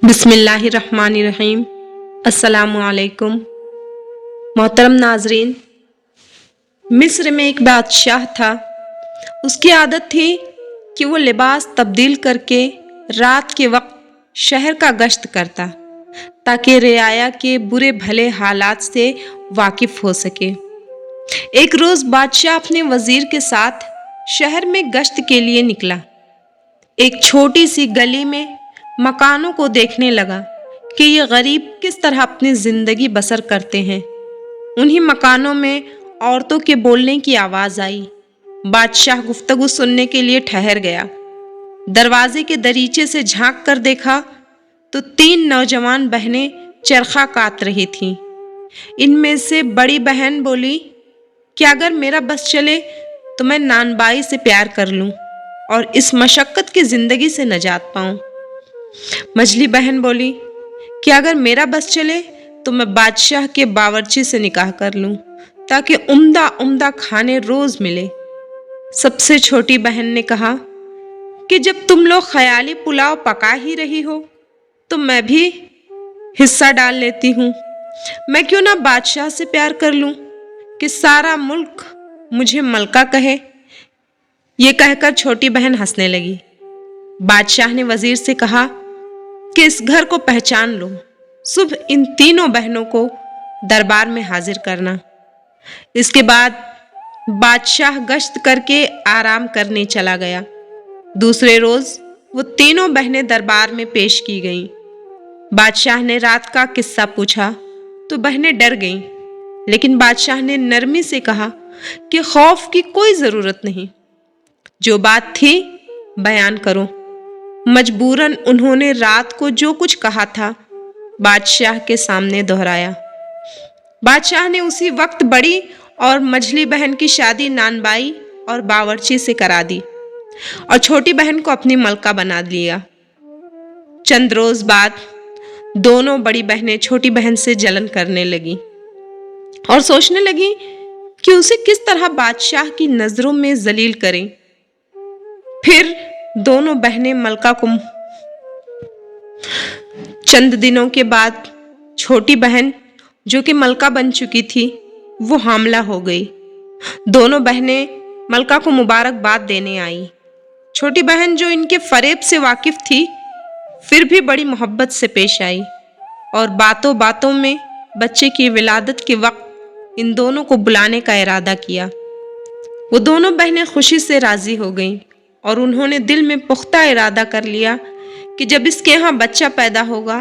बिस्मिल्लाहिर्रहमानिर्रहीम। अस्सलामुअलैकुम। मोहतरम नाजरीन, मिस्र में एक बादशाह था। उसकी आदत थी कि वो लिबास तब्दील करके रात के वक्त शहर का गश्त करता ताकि रियाया के बुरे भले हालात से वाकिफ हो सके। एक रोज बादशाह अपने वजीर के साथ शहर में गश्त के लिए निकला। एक छोटी सी गली में मकानों को देखने लगा कि ये गरीब किस तरह अपनी जिंदगी बसर करते हैं। उन्हीं मकानों में औरतों के बोलने की आवाज आई। बादशाह गुफ्तगू सुनने के लिए ठहर गया। दरवाजे के दरीचे से झांक कर देखा तो 3 नौजवान बहनें चरखा काट रही थीं। इनमें से बड़ी बहन बोली कि अगर मेरा बस चले तो मैं नानबाई से प्यार कर लूं और इस मशक्कत की जिंदगी से नजात पाऊं। मझली बहन बोली कि अगर मेरा बस चले तो मैं बादशाह के बावर्ची से निकाह कर लूं ताकि उम्दा उम्दा खाने रोज मिले। सबसे छोटी बहन ने कहा कि जब तुम लोग ख्याली पुलाव पका ही रही हो तो मैं भी हिस्सा डाल लेती हूँ। मैं क्यों ना बादशाह से प्यार कर लूं कि सारा मुल्क मुझे मलका कहे। ये कहकर छोटी बहन हंसने लगी। बादशाह ने वजीर से कहा कि इस घर को पहचान लो। सुबह इन तीनों बहनों को दरबार में हाजिर करना। इसके बाद बादशाह गश्त करके आराम करने चला गया। दूसरे रोज वो तीनों बहनें दरबार में पेश की गईं। बादशाह ने रात का किस्सा पूछा तो बहनें डर गईं, लेकिन बादशाह ने नरमी से कहा कि खौफ की कोई जरूरत नहीं, जो बात थी बयान करो। मजबूरन उन्होंने रात को जो कुछ कहा था बादशाह के सामने दोहराया। बादशाह ने उसी वक्त बड़ी और मझली बहन की शादी नानबाई और बावर्ची से करा दी और छोटी बहन को अपनी मलका बना लिया। चंद रोज बाद दोनों बड़ी बहनें छोटी बहन से जलन करने लगी और सोचने लगी कि उसे किस तरह बादशाह की नजरों में जलील करें। फिर दोनों बहनें मलका को चंद दिनों के बाद छोटी बहन जो कि मलका बन चुकी थी वो हामला हो गई। दोनों बहनें मलका को मुबारकबाद देने आई। छोटी बहन जो इनके फरेब से वाकिफ थी फिर भी बड़ी मोहब्बत से पेश आई और बातों बातों में बच्चे की विलादत के वक्त इन दोनों को बुलाने का इरादा किया। वो दोनों बहनें खुशी से राजी हो गईं और उन्होंने दिल में पुख्ता इरादा कर लिया कि जब इसके यहाँ बच्चा पैदा होगा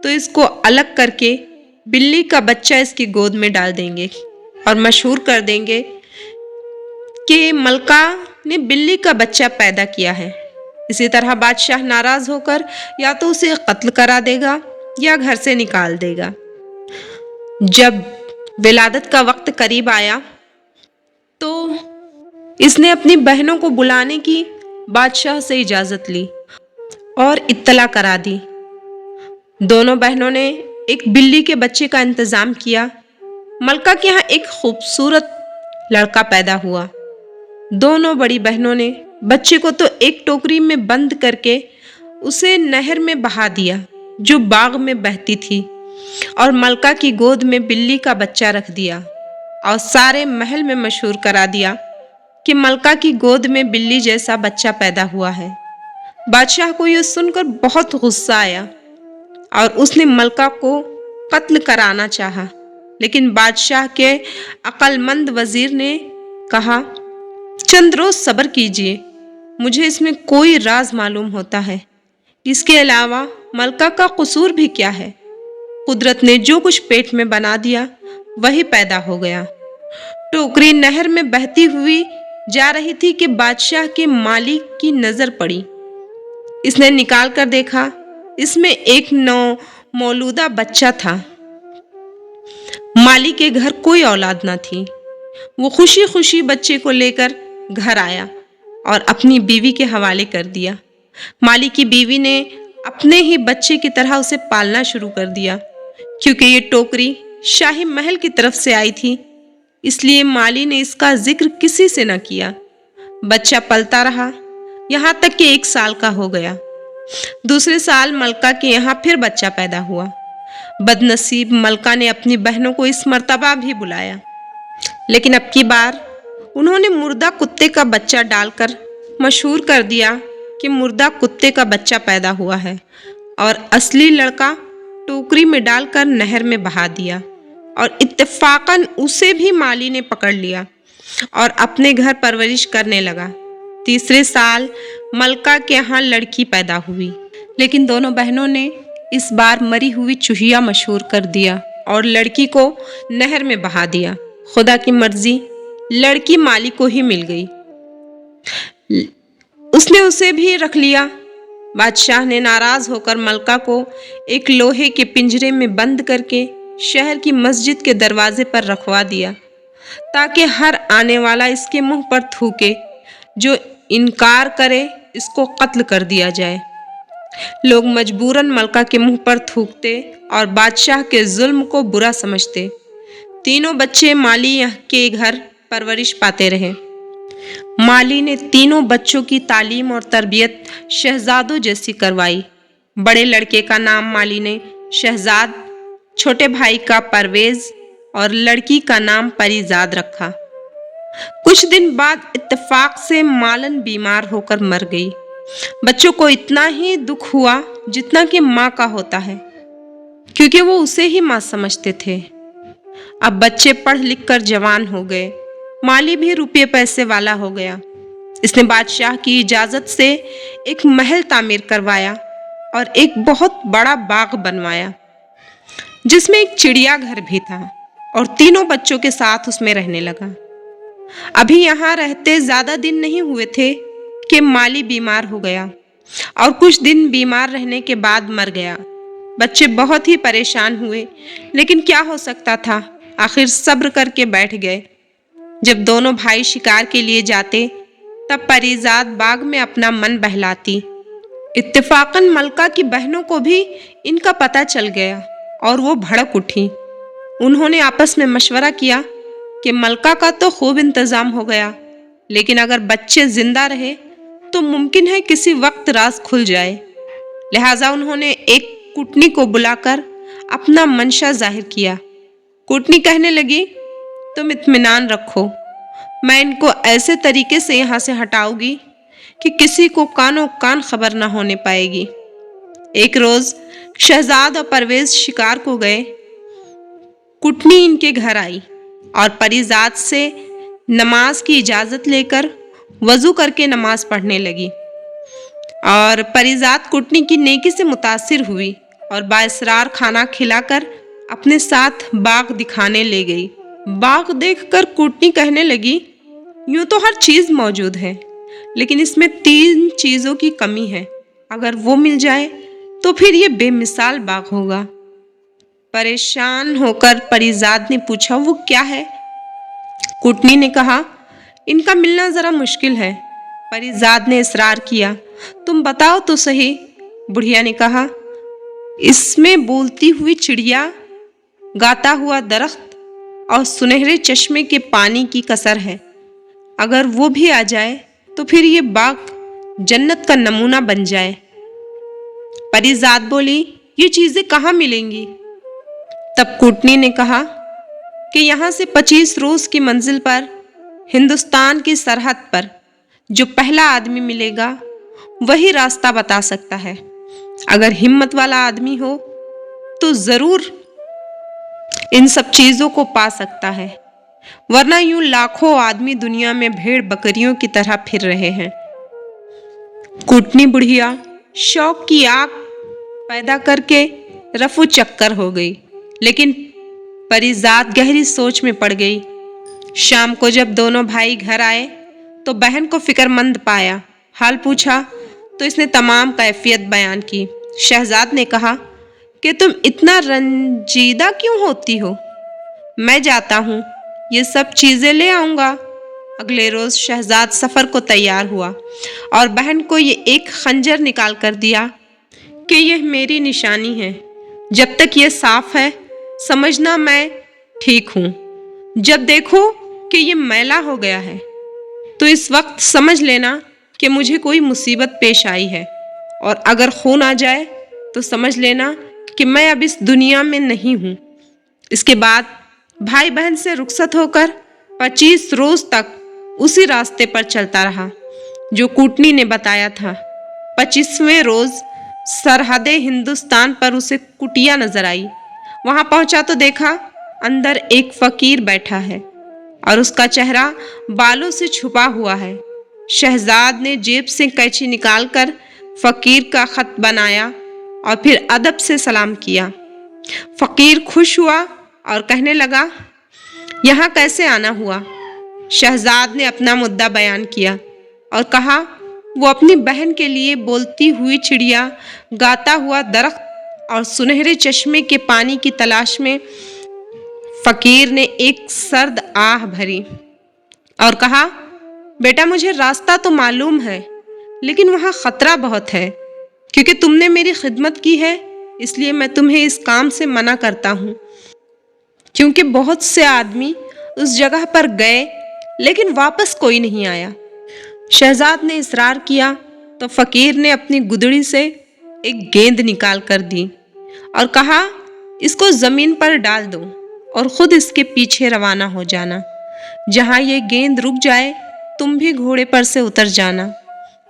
तो इसको अलग करके बिल्ली का बच्चा इसकी गोद में डाल देंगे और मशहूर कर देंगे कि मलका ने बिल्ली का बच्चा पैदा किया है। इसी तरह बादशाह नाराज होकर या तो उसे कत्ल करा देगा या घर से निकाल देगा। जब विलादत का वक्त करीब आया तो इसने अपनी बहनों को बुलाने की बादशाह से इजाजत ली और इत्तला करा दी। दोनों बहनों ने एक बिल्ली के बच्चे का इंतजाम किया। मलका के यहाँ एक खूबसूरत लड़का पैदा हुआ। दोनों बड़ी बहनों ने बच्चे को तो एक टोकरी में बंद करके उसे नहर में बहा दिया जो बाग में बहती थी और मलका की गोद में बिल्ली का बच्चा रख दिया और सारे महल में मशहूर करा दिया कि मलका की गोद में बिल्ली जैसा बच्चा पैदा हुआ है। बादशाह को यह सुनकर बहुत गुस्सा आया और उसने मलका को कत्ल कराना चाहा, लेकिन बादशाह के अक्लमंद वजीर ने कहा, चंद रोज सब्र कीजिए, मुझे इसमें कोई राज मालूम होता है। इसके अलावा मलका का कसूर भी क्या है? कुदरत ने जो कुछ पेट में बना दिया वही पैदा हो गया। टोकरी नहर में बहती हुई जा रही थी कि बादशाह के मालिक की नजर पड़ी। इसने निकाल कर देखा, इसमें एक मौलूदा बच्चा था। मालिक के घर कोई औलाद न थी। वो खुशी खुशी बच्चे को लेकर घर आया और अपनी बीवी के हवाले कर दिया। मालिक की बीवी ने अपने ही बच्चे की तरह उसे पालना शुरू कर दिया। क्योंकि ये टोकरी शाही महल की तरफ से आई थी, इसलिए माली ने इसका जिक्र किसी से न किया। बच्चा पलता रहा, यहाँ तक कि 1 साल का हो गया। दूसरे साल मलका के यहाँ फिर बच्चा पैदा हुआ। बदनसीब मलका ने अपनी बहनों को इस मर्तबा भी बुलाया, लेकिन अब की बार उन्होंने मुर्दा कुत्ते का बच्चा डालकर मशहूर कर दिया कि मुर्दा कुत्ते का बच्चा पैदा हुआ है, और असली लड़का टोकरी में डालकर नहर में बहा दिया। और इत्तेफाकन उसे भी माली ने पकड़ लिया और अपने घर परवरिश करने लगा। तीसरे साल मलका के यहाँ लड़की पैदा हुई, लेकिन दोनों बहनों ने इस बार मरी हुई चूहिया मशहूर कर दिया और लड़की को नहर में बहा दिया। खुदा की मर्जी, लड़की माली को ही मिल गई। उसने उसे भी रख लिया। बादशाह ने नाराज होकर मलका को एक लोहे के पिंजरे में बंद करके शहर की मस्जिद के दरवाजे पर रखवा दिया, ताकि हर आने वाला इसके मुंह पर थूके। जो इनकार करे इसको कत्ल कर दिया जाए। लोग मजबूरन मलका के मुंह पर थूकते और बादशाह के जुल्म को बुरा समझते। तीनों बच्चे माली के घर परवरिश पाते रहे। माली ने तीनों बच्चों की तालीम और तरबियत शहजादों जैसी करवाई। बड़े लड़के का नाम माली ने शहजाद, छोटे भाई का परवेज और लड़की का नाम परीजाद रखा। कुछ दिन बाद इत्तेफाक से मालन बीमार होकर मर गई। बच्चों को इतना ही दुख हुआ जितना कि माँ का होता है, क्योंकि वो उसे ही माँ समझते थे। अब बच्चे पढ़ लिख कर जवान हो गए। माली भी रुपये पैसे वाला हो गया। इसने बादशाह की इजाज़त से एक महल तामीर करवाया और एक बहुत बड़ा बाग बनवाया, जिसमें एक चिड़िया घर भी था, और तीनों बच्चों के साथ उसमें रहने लगा। अभी यहाँ रहते ज़्यादा दिन नहीं हुए थे कि माली बीमार हो गया, और कुछ दिन बीमार रहने के बाद मर गया। बच्चे बहुत ही परेशान हुए, लेकिन क्या हो सकता था, आखिर सब्र करके बैठ गए। जब दोनों भाई शिकार के लिए जाते, तब परीजाद बाग में अपना मन बहलाती। इत्तेफाकन मलका की बहनों को भी इनका पता चल गया और वो भड़क उठी। उन्होंने आपस में मशवरा किया कि मलका का तो खूब इंतज़ाम हो गया, लेकिन अगर बच्चे जिंदा रहे तो मुमकिन है किसी वक्त राज खुल जाए। लिहाजा उन्होंने एक कुटनी को बुलाकर अपना मंशा जाहिर किया। कुटनी कहने लगी, तुम इत्मीनान रखो, मैं इनको ऐसे तरीके से यहाँ से हटाऊंगी कि किसी को कानों कान खबर ना होने पाएगी। एक रोज शहजाद और परवेज शिकार को गए। कुटनी इनके घर आई और परीजाद से नमाज की इजाज़त लेकर वज़ू करके नमाज पढ़ने लगी। और परीजाद कुटनी की नेकी से मुतासिर हुई और बाइसरार खाना खिलाकर अपने साथ बाग दिखाने ले गई। बाग देखकर कुटनी कहने लगी, यूं तो हर चीज़ मौजूद है, लेकिन इसमें 3 चीज़ों की कमी है। अगर वो मिल जाए तो फिर ये बेमिसाल बाग होगा। परेशान होकर परीजाद ने पूछा, वो क्या है? कुटनी ने कहा, इनका मिलना ज़रा मुश्किल है। परीजाद ने इसरार किया, तुम बताओ तो सही। बुढ़िया ने कहा, इसमें बोलती हुई चिड़िया, गाता हुआ दरख्त और सुनहरे चश्मे के पानी की कसर है। अगर वो भी आ जाए तो फिर ये बाग जन्नत का नमूना बन जाए। परीजाद बोली, ये चीज़ें कहाँ मिलेंगी? तब कुटनी ने कहा कि यहाँ से 25 रोज़ की मंजिल पर हिंदुस्तान की सरहद पर जो पहला आदमी मिलेगा वही रास्ता बता सकता है। अगर हिम्मत वाला आदमी हो तो ज़रूर इन सब चीज़ों को पा सकता है, वरना यूं लाखों आदमी दुनिया में भेड़ बकरियों की तरह फिर रहे हैं। कुटनी बुढ़िया शौक की आग पैदा करके रफू चक्कर हो गई, लेकिन परीजाद गहरी सोच में पड़ गई। शाम को जब दोनों भाई घर आए तो बहन को फिक्रमंद पाया। हाल पूछा तो इसने तमाम कैफियत बयान की। शहजाद ने कहा कि तुम इतना रंजीदा क्यों होती हो? मैं जाता हूँ, ये सब चीज़ें ले आऊँगा। अगले रोज़ शहजाद सफ़र को तैयार हुआ और बहन को ये एक खंजर निकाल कर दिया कि यह मेरी निशानी है। जब तक ये साफ है समझना मैं ठीक हूँ, जब देखो कि ये मैला हो गया है तो इस वक्त समझ लेना कि मुझे कोई मुसीबत पेश आई है और अगर खून आ जाए तो समझ लेना कि मैं अब इस दुनिया में नहीं हूँ। इसके बाद भाई बहन से रुखसत होकर 25 रोज तक उसी रास्ते पर चलता रहा जो कूटनी ने बताया था। 25वें रोज सरहदे हिंदुस्तान पर उसे कुटिया नजर आई। वहां पहुंचा तो देखा अंदर एक फकीर बैठा है और उसका चेहरा बालों से छुपा हुआ है। शहजाद ने जेब से कैंची निकालकर फकीर का खत बनाया और फिर अदब से सलाम किया। फकीर खुश हुआ और कहने लगा, यहाँ कैसे आना हुआ? शहजाद ने अपना मुद्दा बयान किया और कहा वो अपनी बहन के लिए बोलती हुई चिड़िया, गाता हुआ दरख्त और सुनहरे चश्मे के पानी की तलाश में। फकीर ने एक सर्द आह भरी और कहा, बेटा मुझे रास्ता तो मालूम है, लेकिन वहाँ खतरा बहुत है। क्योंकि तुमने मेरी खिदमत की है इसलिए मैं तुम्हें इस काम से मना करता हूँ। क्योंकि बहुत से आदमी उस जगह पर गए लेकिन वापस कोई नहीं आया। शहजाद ने इसरार किया तो फकीर ने अपनी गुदड़ी से एक गेंद निकाल कर दी और कहा, इसको जमीन पर डाल दो और खुद इसके पीछे रवाना हो जाना। जहाँ ये गेंद रुक जाए तुम भी घोड़े पर से उतर जाना।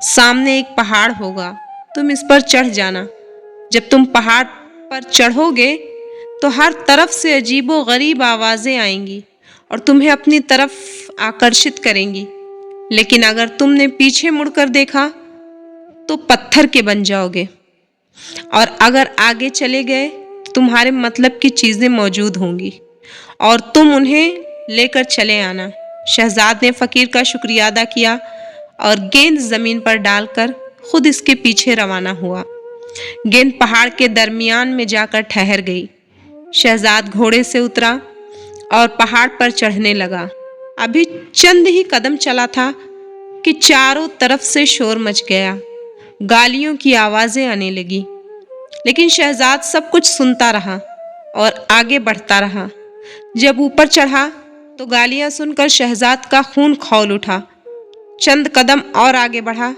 सामने एक पहाड़ होगा, तुम इस पर चढ़ जाना। जब तुम पहाड़ पर चढ़ोगे तो हर तरफ से अजीबो गरीब आवाज़ें आएंगी और तुम्हें अपनी तरफ आकर्षित करेंगी। लेकिन अगर तुमने पीछे मुड़कर देखा तो पत्थर के बन जाओगे, और अगर आगे चले गए तो तुम्हारे मतलब की चीज़ें मौजूद होंगी और तुम उन्हें लेकर चले आना। शहजाद ने फकीर का शुक्रिया अदा किया और गेंद ज़मीन पर डालकर खुद इसके पीछे रवाना हुआ। गेंद पहाड़ के दरमियान में जाकर ठहर गई। शहजाद घोड़े से उतरा और पहाड़ पर चढ़ने लगा। अभी चंद ही कदम चला था कि चारों तरफ से शोर मच गया। गालियों की आवाज़ें आने लगी, लेकिन शहजाद सब कुछ सुनता रहा और आगे बढ़ता रहा। जब ऊपर चढ़ा तो गालियां सुनकर शहजाद का खून खौल उठा। चंद कदम और आगे बढ़ा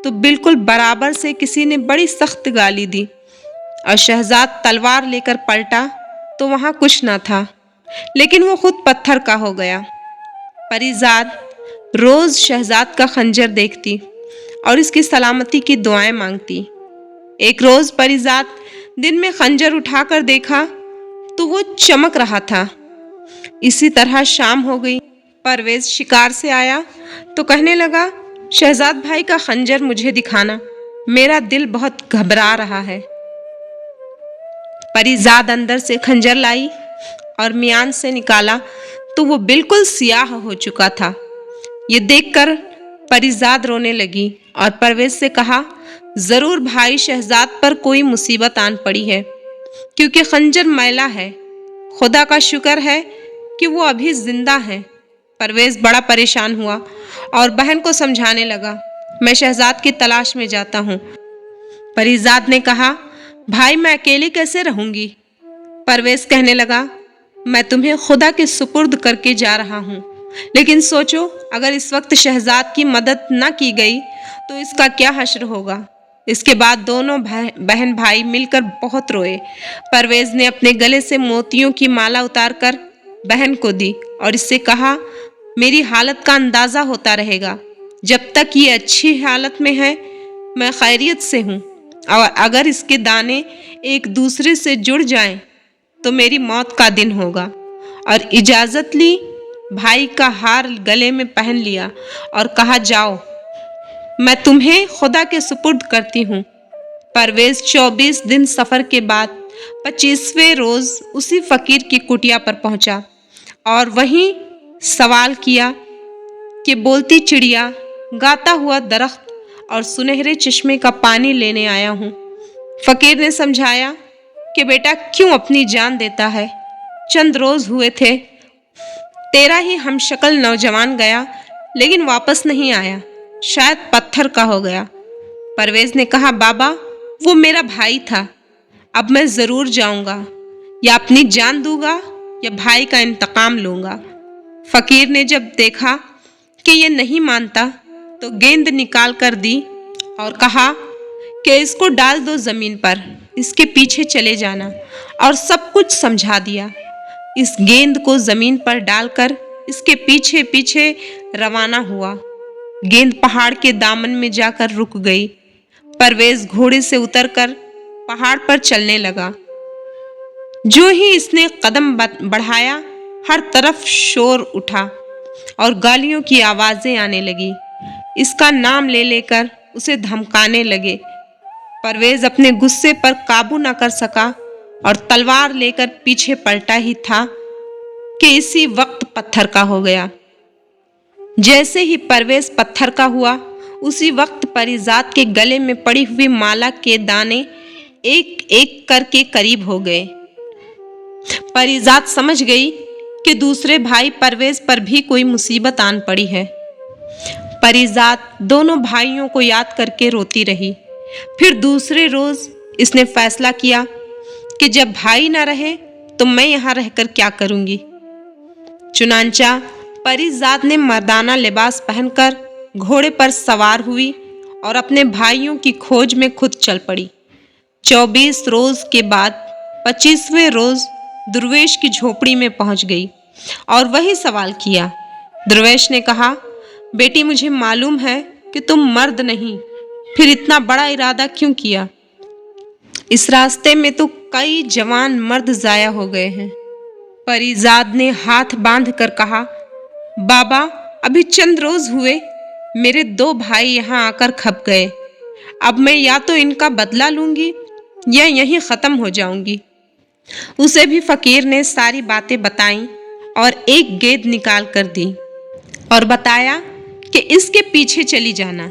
तो बिल्कुल बराबर से किसी ने बड़ी सख्त गाली दी और शहजाद तलवार लेकर पलटा तो वहां कुछ ना था, लेकिन वो खुद पत्थर का हो गया। परीजाद रोज शहजाद का खंजर देखती और इसकी सलामती की दुआएं मांगती। एक रोज परीजाद दिन में खंजर उठाकर देखा तो वो चमक रहा था। इसी तरह शाम हो गई। परवेज शिकार से आया तो कहने लगा, शहजाद भाई का खंजर मुझे दिखाना, मेरा दिल बहुत घबरा रहा है। परीजाद अंदर से खंजर लाई और मियान से निकाला तो वो बिल्कुल सियाह हो चुका था। ये देखकर परीजाद रोने लगी और परवेज से कहा, जरूर भाई शहजाद पर कोई मुसीबत आन पड़ी है, क्योंकि खंजर मैला है। खुदा का शुक्र है कि वो अभी जिंदा है। परवेज बड़ा परेशान हुआ और बहन को समझाने लगा, मैं शहजाद की तलाश में जाता हूँ। परीजाद ने कहा, भाई मैं अकेली कैसे रहूंगी? परवेज कहने लगा, मैं तुम्हें खुदा के सुपुर्द करके जा रहा हूँ, लेकिन सोचो अगर इस वक्त शहजाद की मदद न की गई तो इसका क्या हश्र होगा। इसके बाद दोनों बहन भाई मिलकर बहुत रोए। परवेज ने अपने गले से मोतियों की माला उतारकर बहन को दी और इससे कहा, मेरी हालत का अंदाज़ा होता रहेगा। जब तक ये अच्छी हालत में है मैं खैरियत से हूँ, और अगर इसके दाने एक दूसरे से जुड़ जाएं तो मेरी मौत का दिन होगा। और इजाज़त ली। भाई का हार गले में पहन लिया और कहा, जाओ मैं तुम्हें खुदा के सुपुर्द करती हूँ। परवेज 24 दिन सफ़र के बाद 25वें रोज़ उसी फ़कीर की कुटिया पर पहुँचा और वहीं सवाल किया कि बोलती चिड़िया, गाता हुआ दरख्त और सुनहरे चश्मे का पानी लेने आया हूँ। फ़कीर ने समझाया कि बेटा क्यों अपनी जान देता है, चंद रोज़ हुए थे, तेरा ही हमशक्ल नौजवान गया लेकिन वापस नहीं आया, शायद पत्थर का हो गया। परवेज ने कहा, बाबा वो मेरा भाई था, अब मैं ज़रूर जाऊंगा, या अपनी जान दूंगा या भाई का इंतकाम लूंगा। फ़कीर ने जब देखा कि ये नहीं मानता तो गेंद निकाल कर दी और कहा, कि इसको डाल दो जमीन पर, इसके पीछे चले जाना, और सब कुछ समझा दिया। इस गेंद को जमीन पर डालकर इसके पीछे पीछे रवाना हुआ। गेंद पहाड़ के दामन में जाकर रुक गई। परवेज घोड़े से उतरकर पहाड़ पर चलने लगा। जो ही इसने कदम बढ़ाया, हर तरफ शोर उठा और गालियों की आवाजें आने लगी। इसका नाम ले लेकर उसे धमकाने लगे। परवेज अपने गुस्से पर काबू न कर सका और तलवार लेकर पीछे पलटा ही था कि इसी वक्त पत्थर का हो गया। जैसे ही परवेज पत्थर का हुआ, उसी वक्त परिजात के गले में पड़ी हुई माला के दाने एक एक करके करीब हो गए। परिजात समझ गई कि दूसरे भाई परवेज पर भी कोई मुसीबत आन पड़ी है। परिजात दोनों भाइयों को याद करके रोती रही। फिर दूसरे रोज इसने फैसला किया कि जब भाई ना रहे तो मैं यहाँ रहकर क्या करूंगी। चुनांचा परिजात ने मर्दाना लिबास पहनकर घोड़े पर सवार हुई और अपने भाइयों की खोज में खुद चल पड़ी। 24 रोज के बाद 25वें रोज दुर्वेश की झोपड़ी में पहुंच गई और वही सवाल किया। दुर्वेश ने कहा, बेटी मुझे मालूम है कि तुम मर्द नहीं, फिर इतना बड़ा इरादा क्यों किया? इस रास्ते में तो कई जवान मर्द जाया हो गए हैं। परिजात ने हाथ बांध कर कहा, बाबा अभी चंद रोज हुए मेरे 2 भाई यहाँ आकर खप गए। अब मैं या तो इनका बदला लूंगी या यहीं खत्म हो जाऊंगी। उसे भी फकीर ने सारी बातें बताईं और एक गेंद निकाल कर दी और बताया कि इसके पीछे चली जाना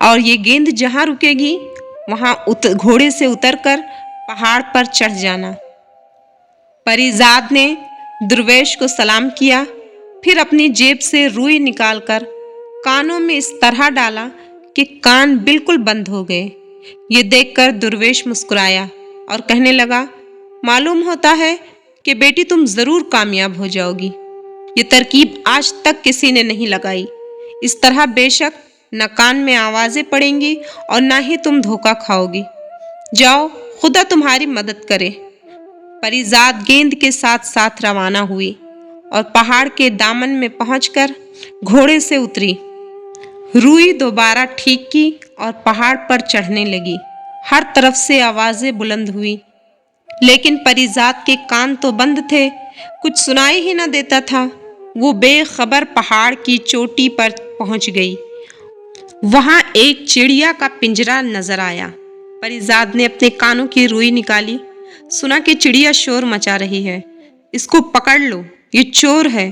और ये गेंद जहाँ रुकेगी वहाँ घोड़े से उतरकर पहाड़ पर चढ़ जाना। परिजात ने दुर्वेश को सलाम किया, फिर अपनी जेब से रुई निकालकर कानों में इस तरह डाला कि कान बिल्कुल बंद हो गए। ये देखकर दुर्वेश मुस्कुराया और कहने लगा, मालूम होता है कि बेटी तुम जरूर कामयाब हो जाओगी। ये तरकीब आज तक किसी ने नहीं लगाई। इस तरह बेशक न कान में आवाजें पड़ेंगी और न ही तुम धोखा खाओगी। जाओ, खुदा तुम्हारी मदद करे। परिजात गेंद के साथ साथ रवाना हुई और पहाड़ के दामन में पहुंचकर घोड़े से उतरी। रुई दोबारा ठीक की और पहाड़ पर चढ़ने लगी। हर तरफ से आवाजें बुलंद हुई, लेकिन परिजात के कान तो बंद थे, कुछ सुनाई ही न देता था। वो बेखबर पहाड़ की चोटी पर पहुंच गई। वहां एक चिड़िया का पिंजरा नजर आया। परिजात ने अपने कानों की रुई निकाली, सुना कि चिड़िया शोर मचा रही है। इसको पकड़ लो, ये चोर है।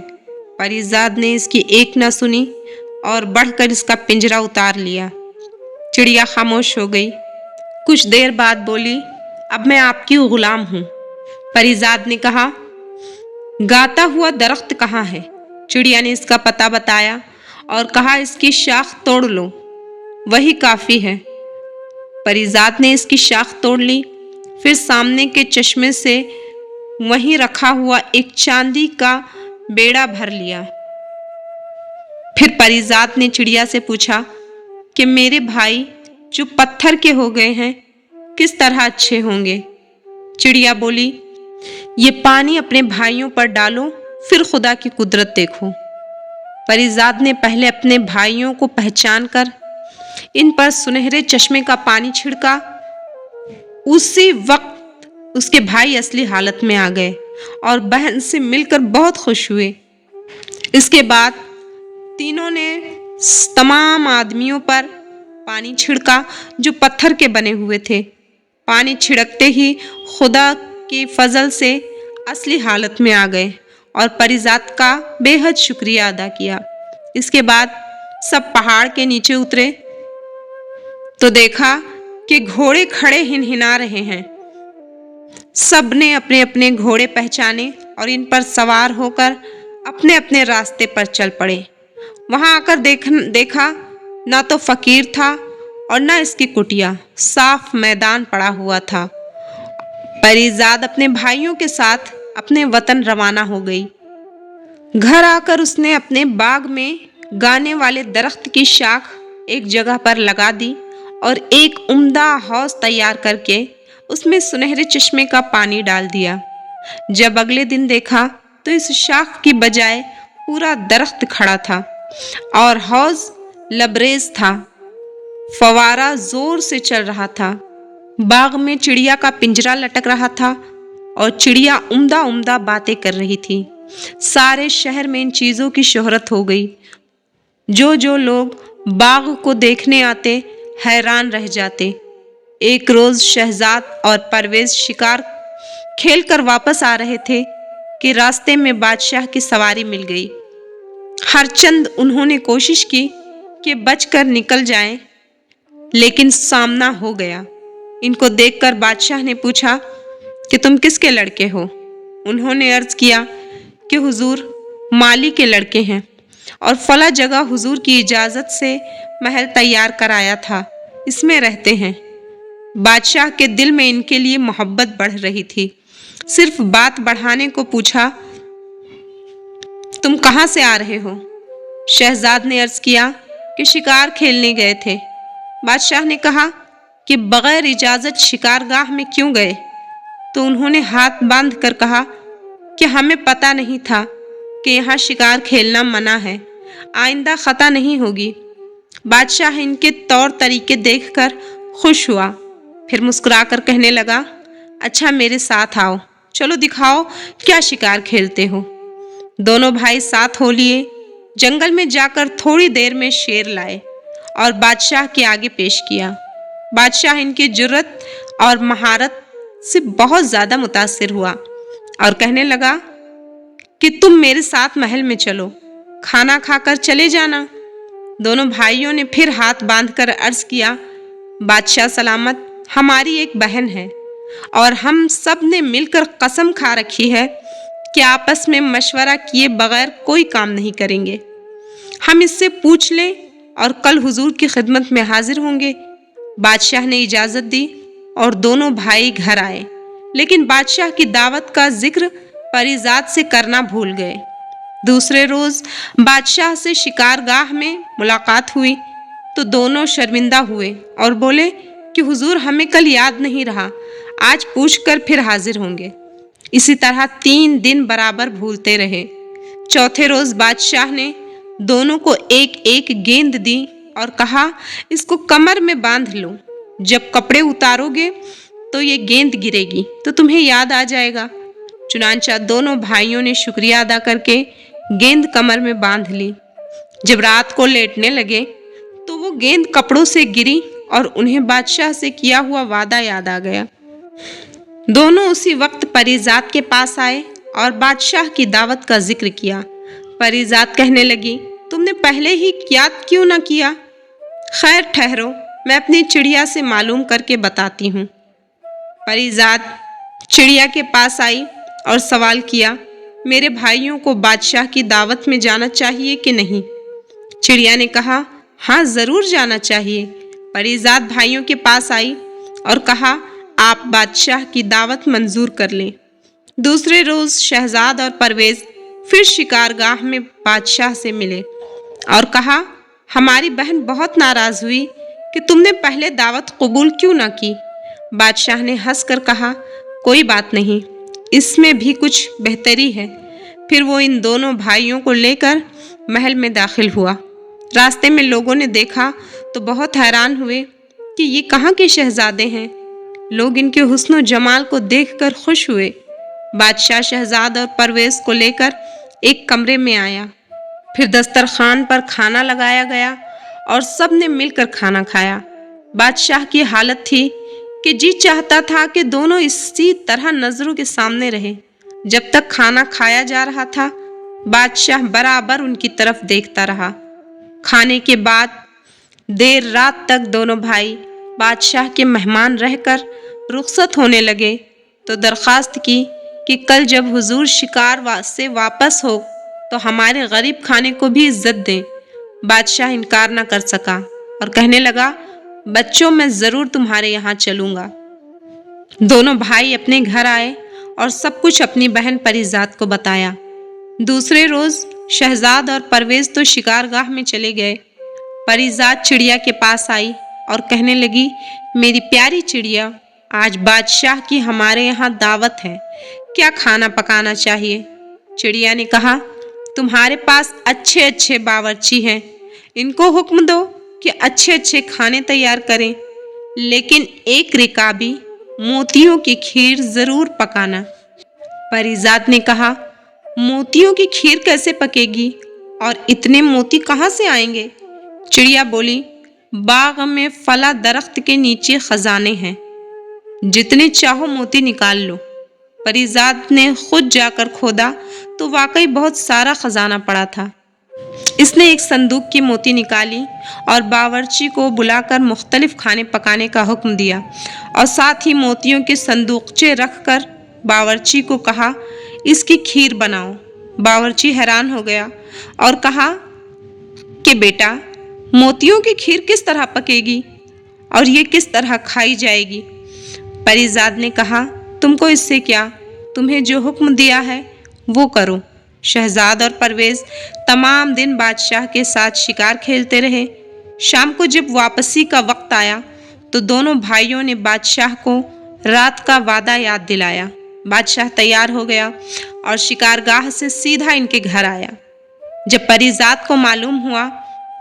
परिजात ने इसकी एक न सुनी और बढ़कर इसका पिंजरा उतार लिया। चिड़िया खामोश हो गई। कुछ देर बाद बोली, अब मैं आपकी गुलाम हूँ। परिजात ने कहा, गाता हुआ दरख्त कहाँ है? चिड़िया ने इसका पता बताया और कहा, इसकी शाख तोड़ लो, वही काफी है। परिजात ने इसकी शाख तोड़ ली, फिर सामने के चश्मे से वहीं रखा हुआ एक चांदी का बेड़ा भर लिया। फिर परिजात ने चिड़िया से पूछा कि मेरे भाई जो पत्थर के हो गए हैं किस तरह अच्छे होंगे? चिड़िया बोली, ये पानी अपने भाइयों पर डालो, फिर खुदा की कुदरत देखो। परिजात ने पहले अपने भाइयों को पहचान कर इन पर सुनहरे चश्मे का पानी छिड़का। उसी वक्त उसके भाई असली हालत में आ गए और बहन से मिलकर बहुत खुश हुए। इसके बाद तीनों ने तमाम आदमियों पर पानी छिड़का जो पत्थर के बने हुए थे। पानी छिड़कते ही खुदा के फजल से असली हालत में आ गए और परिजात का बेहद शुक्रिया अदा किया। इसके बाद सब पहाड़ के नीचे उतरे तो देखा कि घोड़े खड़े हिनहिना रहे हैं। सब ने अपने अपने घोड़े पहचाने और इन पर सवार होकर अपने अपने रास्ते पर चल पड़े। वहां आकर देखा ना तो फकीर था और ना इसकी कुटिया, साफ मैदान पड़ा हुआ था। परिजात अपने भाइयों के साथ अपने वतन रवाना हो गई। घर आकर उसने अपने बाग में गाने वाले दरख्त की शाख एक जगह पर लगा दी और एक उम्दा हौज तैयार करके उसमें सुनहरे चश्मे का पानी डाल दिया। जब अगले दिन देखा तो इस शाख की बजाय पूरा दरख्त खड़ा था और हौज लबरेज था। फवारा जोर से चल रहा था। बाग में चिड़िया का पिंजरा लटक रहा था और चिड़िया उम्दा उम्दा बातें कर रही थी। सारे शहर में इन चीज़ों की शोहरत हो गई। जो लोग बाग को देखने आते हैरान रह जाते। एक रोज़ शहजाद और परवेज शिकार खेल कर वापस आ रहे थे कि रास्ते में बादशाह की सवारी मिल गई। हरचंद उन्होंने कोशिश की कि बचकर निकल जाएं, लेकिन सामना हो गया। इनको देखकर बादशाह ने पूछा कि तुम किसके लड़के हो? उन्होंने अर्ज किया कि हुजूर माली के लड़के हैं और फला जगह हुजूर की इजाज़त से महल तैयार कराया था, इसमें रहते हैं। बादशाह के दिल में इनके लिए मोहब्बत बढ़ रही थी। सिर्फ बात बढ़ाने को पूछा, तुम कहाँ से आ रहे हो? शहजाद ने अर्ज किया कि शिकार खेलने गए थे। बादशाह ने कहा कि बगैर इजाज़त शिकारगाह में क्यों गए? तो उन्होंने हाथ बांध कर कहा कि हमें पता नहीं था कि यहाँ शिकार खेलना मना है, आइंदा खता नहीं होगी। बादशाह इनके तौर तरीके देखकर खुश हुआ, फिर मुस्कुराकर कहने लगा, अच्छा मेरे साथ आओ, चलो दिखाओ क्या शिकार खेलते हो। दोनों भाई साथ हो लिए। जंगल में जाकर थोड़ी देर में शेर लाए और बादशाह के आगे पेश किया। बादशाह इनकी जुर्रत और महारत से बहुत ज़्यादा मुतासिर हुआ और कहने लगा कि तुम मेरे साथ महल में चलो, खाना खाकर चले जाना। दोनों भाइयों ने फिर हाथ बांधकर अर्ज किया, बादशाह सलामत, हमारी एक बहन है और हम सब ने मिलकर कसम खा रखी है कि आपस में मशवरा किए बगैर कोई काम नहीं करेंगे। हम इससे पूछ लें और कल हुजूर की खिदमत में हाजिर होंगे। बादशाह ने इजाज़त दी और दोनों भाई घर आए, लेकिन बादशाह की दावत का जिक्र परीजाद से करना भूल गए। दूसरे रोज़ बादशाह से शिकारगाह में मुलाकात हुई तो दोनों शर्मिंदा हुए और बोले कि हुजूर हमें कल याद नहीं रहा, आज पूछकर फिर हाजिर होंगे। इसी तरह 3 दिन बराबर भूलते रहे। चौथे रोज़ बादशाह ने दोनों को एक एक गेंद दी और कहा, इसको कमर में बांध लो, जब कपड़े उतारोगे तो ये गेंद गिरेगी तो तुम्हें याद आ जाएगा। चुनांचा दोनों भाइयों ने शुक्रिया अदा करके गेंद कमर में बांध ली। जब रात को लेटने लगे तो वो गेंद कपड़ों से गिरी और उन्हें बादशाह से किया हुआ वादा याद आ गया। दोनों उसी वक्त परीजाद के पास आए और बादशाह की दावत का जिक्र किया। परीजाद कहने लगी, तुमने पहले ही याद क्यों ना किया? खैर ठहरो, मैं अपनी चिड़िया से मालूम करके बताती हूँ। परीजाद चिड़िया के पास आई और सवाल किया, मेरे भाइयों को बादशाह की दावत में जाना चाहिए कि नहीं? चिड़िया ने कहा, हाँ ज़रूर जाना चाहिए। परीजाद भाइयों के पास आई और कहा, आप बादशाह की दावत मंजूर कर लें। दूसरे रोज़ शहजाद और परवेज फिर शिकारगाह में बादशाह से मिले और कहा, हमारी बहन बहुत नाराज़ हुई कि तुमने पहले दावत कबूल क्यों ना की। बादशाह ने हंसकर कहा, कोई बात नहीं, इसमें भी कुछ बेहतरी है। फिर वो इन दोनों भाइयों को लेकर महल में दाखिल हुआ। रास्ते में लोगों ने देखा तो बहुत हैरान हुए कि ये कहाँ के शहजादे हैं। लोग इनके हुस्न और जमाल को देखकर खुश हुए। बादशाह शहजाद और परवेज को लेकर एक कमरे में आया। फिर दस्तरखान पर खाना लगाया गया और सब ने मिलकर खाना खाया। बादशाह की हालत थी कि जी चाहता था कि दोनों इसी तरह नज़रों के सामने रहे। जब तक खाना खाया जा रहा था, बादशाह बराबर उनकी तरफ देखता रहा। खाने के बाद देर रात तक दोनों भाई बादशाह के मेहमान रहकर रुखसत होने लगे तो दरख्वास्त की कि कल जब हुजूर शिकार से वापस हो तो हमारे गरीब खाने को भी इज्जत दें। बादशाह इनकार न कर सका और कहने लगा, बच्चों मैं ज़रूर तुम्हारे यहाँ चलूँगा। दोनों भाई अपने घर आए और सब कुछ अपनी बहन परीजाद को बताया। दूसरे रोज़ शहजाद और परवेज तो शिकारगाह में चले गए। परीजाद चिड़िया के पास आई और कहने लगी, मेरी प्यारी चिड़िया, आज बादशाह की हमारे यहाँ दावत है, क्या खाना पकाना चाहिए? चिड़िया ने कहा, तुम्हारे पास अच्छे अच्छे बावर्ची हैं, इनको हुक्म दो कि अच्छे अच्छे खाने तैयार करें, लेकिन एक रिकाबी मोतियों की खीर जरूर पकाना। परीजाद ने कहा, मोतियों की खीर कैसे पकेगी और इतने मोती कहाँ से आएंगे? चिड़िया बोली, बाग में फला दरख्त के नीचे खजाने हैं, जितने चाहो मोती निकाल लो। परीजाद ने खुद जाकर खोदा तो वाकई बहुत सारा खजाना पड़ा था। इसने एक संदूक की मोती निकाली और बावर्ची को बुलाकर मुख्तलिफ खाने पकाने का हुक्म दिया और साथ ही मोतियों के संदूकचे रखकर बावर्ची को कहा, इसकी खीर बनाओ। बावर्ची हैरान हो गया और कहा कि बेटा, मोतियों की खीर किस तरह पकेगी और ये किस तरह खाई जाएगी? परीजाद ने कहा, तुमको इससे क्या, तुम्हें जो हुक्म दिया है वो करो। शहजाद और परवेज तमाम दिन बादशाह के साथ शिकार खेलते रहे। शाम को जब वापसी का वक्त आया तो दोनों भाइयों ने बादशाह को रात का वादा याद दिलाया। बादशाह तैयार हो गया और शिकारगाह से सीधा इनके घर आया। जब परीजाद को मालूम हुआ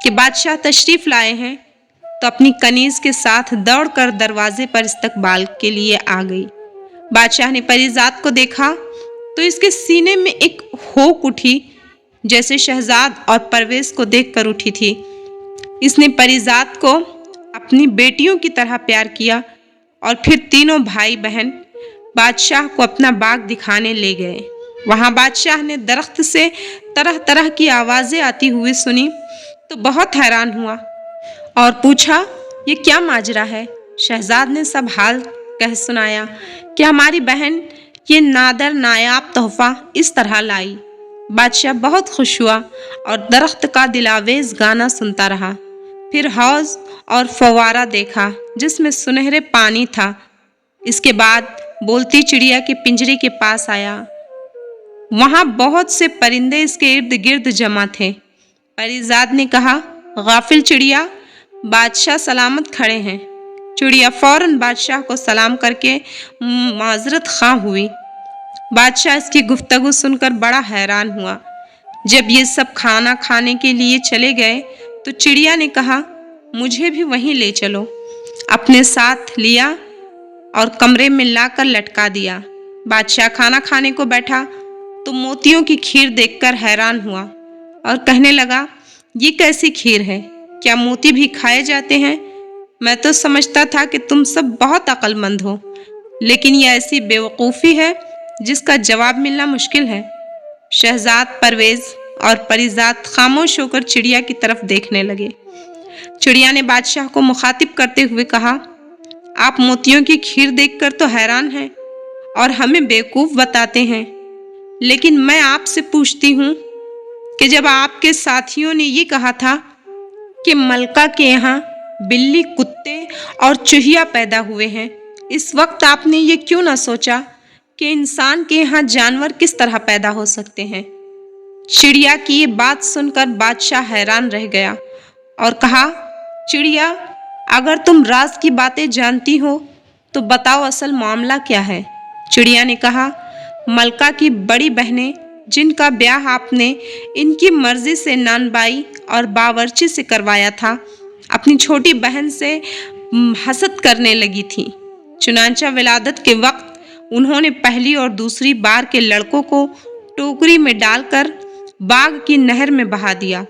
कि बादशाह तशरीफ लाए हैं तो अपनी कनीज के साथ दौड़कर दरवाजे पर इस्तकबाल के लिए आ गई। बादशाह ने परीजाद को देखा तो इसके सीने में एक होक उठी, जैसे शहजाद और परवेज को देखकर उठी थी। इसने परीजाद को अपनी बेटियों की तरह प्यार किया और फिर तीनों भाई बहन बादशाह को अपना बाग दिखाने ले गए। वहां बादशाह ने दरख्त से तरह तरह की आवाजें आती हुई सुनी तो बहुत हैरान हुआ और पूछा, ये क्या माजरा है? शहजाद ने सब हाल कह सुनाया कि हमारी बहन ये नादर नायाब तोहफा इस तरह लाई। बादशाह बहुत खुश हुआ और दरख्त का दिलावेज गाना सुनता रहा। फिर हौज और फवारा देखा जिसमें सुनहरे पानी था। इसके बाद बोलती चिड़िया के पिंजरे के पास आया। वहां बहुत से परिंदे इसके इर्द गिर्द जमा थे। परीजाद ने कहा, गाफिल चिड़िया, बादशाह सलामत खड़े हैं। चिड़िया फौरन बादशाह को सलाम करके माजरत खां हुई। बादशाह इसकी गुफ्तगू सुनकर बड़ा हैरान हुआ। जब ये सब खाना खाने के लिए चले गए तो चिड़िया ने कहा, मुझे भी वहीं ले चलो। अपने साथ लिया और कमरे में लाकर लटका दिया। बादशाह खाना खाने को बैठा तो मोतियों की खीर देखकर हैरान हुआ और कहने लगा, ये कैसी खीर है? क्या मोती भी खाए जाते हैं? मैं तो समझता था कि तुम सब बहुत अक्लमंद हो, लेकिन यह ऐसी बेवकूफ़ी है जिसका जवाब मिलना मुश्किल है। शहजाद, परवेज और परीजाद खामोश होकर चिड़िया की तरफ देखने लगे। चिड़िया ने बादशाह को मुखातिब करते हुए कहा, आप मोतियों की खीर देखकर तो हैरान हैं और हमें बेवकूफ़ बताते हैं, लेकिन मैं आपसे पूछती हूँ कि जब आपके साथियों ने ये कहा था कि मलका के यहाँ बिल्ली, कुत्ते और चूहिया पैदा हुए हैं, इस वक्त आपने ये क्यों ना सोचा कि इंसान के यहाँ जानवर किस तरह पैदा हो सकते हैं? चिड़िया की ये बात सुनकर बादशाह हैरान रह गया और कहा, चिड़िया, अगर तुम राज की बातें जानती हो तो बताओ असल मामला क्या है? चिड़िया ने कहा, मलका की बड़ी बहनें जिनका ब्याह आपने इनकी मर्जी से नानबाई और बावर्ची से करवाया था, अपनी छोटी बहन से हसद करने लगी थी। चुनांचा विलादत के वक्त उन्होंने पहली और दूसरी बार के लड़कों को टोकरी में डालकर बाग की नहर में बहा दिया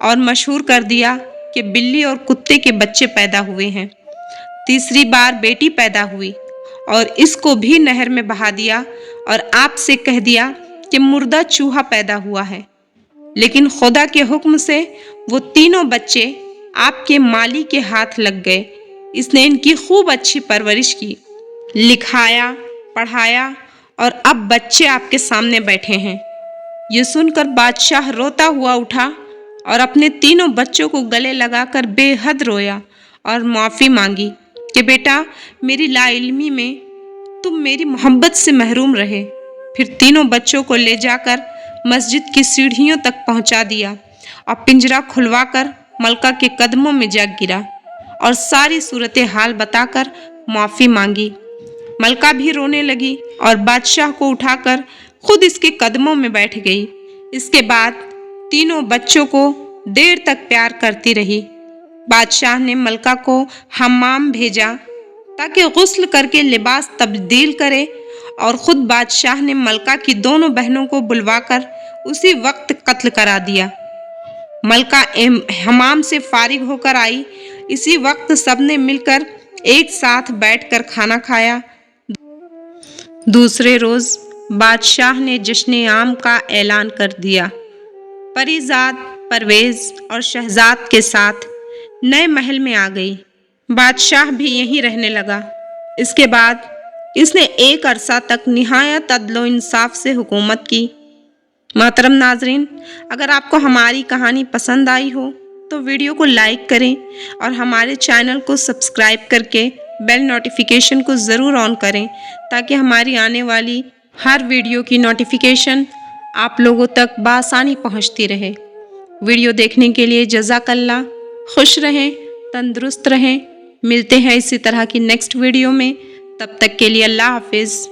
और मशहूर कर दिया कि बिल्ली और कुत्ते के बच्चे पैदा हुए हैं। तीसरी बार बेटी पैदा हुई और इसको भी नहर में बहा दिया और आपसे कह दिया कि मुर्दा चूहा पैदा हुआ है। लेकिन खुदा के हुक्म से वो तीनों बच्चे आपके माली के हाथ लग गए। इसने इनकी खूब अच्छी परवरिश की, लिखाया, पढ़ाया और अब बच्चे आपके सामने बैठे हैं। ये सुनकर बादशाह रोता हुआ उठा और अपने तीनों बच्चों को गले लगाकर बेहद रोया और माफ़ी मांगी कि बेटा, मेरी लाइल्मी में तुम मेरी मोहब्बत से महरूम रहे। फिर तीनों बच्चों को ले जाकर मस्जिद की सीढ़ियों तक पहुंचा दिया और पिंजरा खुलवाकर मलका के कदमों में जा गिरा اور ساری صورتحال بتا کر معافی مانگی۔ ملکہ بھی رونے لگی اور بادشاہ کو اٹھا کر خود اس کے قدموں میں بیٹھ گئی۔ اس کے بعد تینوں بچوں کو دیر تک پیار کرتی رہی۔ بادشاہ نے ملکہ کو حمام بھیجا تاکہ غسل کر کے لباس تبدیل کرے، اور خود بادشاہ نے ملکہ کی دونوں بہنوں کو بلوا کر اسی وقت قتل کرا دیا۔ ملکہ حمام سے فارغ ہو کر آئی، اسی وقت سب نے مل کر ایک ساتھ بیٹھ کر کھانا کھایا۔ دوسرے روز بادشاہ نے جشن عام کا اعلان کر دیا۔ پری زاد پرویز اور شہزاد کے ساتھ نئے محل میں آ گئی۔ بادشاہ بھی یہیں رہنے لگا۔ اس کے بعد اس نے ایک عرصہ تک نہایت عدل و انصاف سے حکومت کی۔ محترم ناظرین، اگر آپ کو ہماری کہانی پسند آئی ہو تو ویڈیو کو لائک کریں اور ہمارے چینل کو سبسکرائب کر کے بیل نوٹیفیکیشن کو ضرور آن کریں تاکہ ہماری آنے والی ہر ویڈیو کی نوٹیفیکیشن آپ لوگوں تک بآسانی پہنچتی رہے۔ ویڈیو دیکھنے کے لیے جزاک اللہ۔ خوش رہیں، تندرست رہیں۔ ملتے ہیں اسی طرح کی نیکسٹ ویڈیو میں۔ تب تک کے لیے اللہ حافظ۔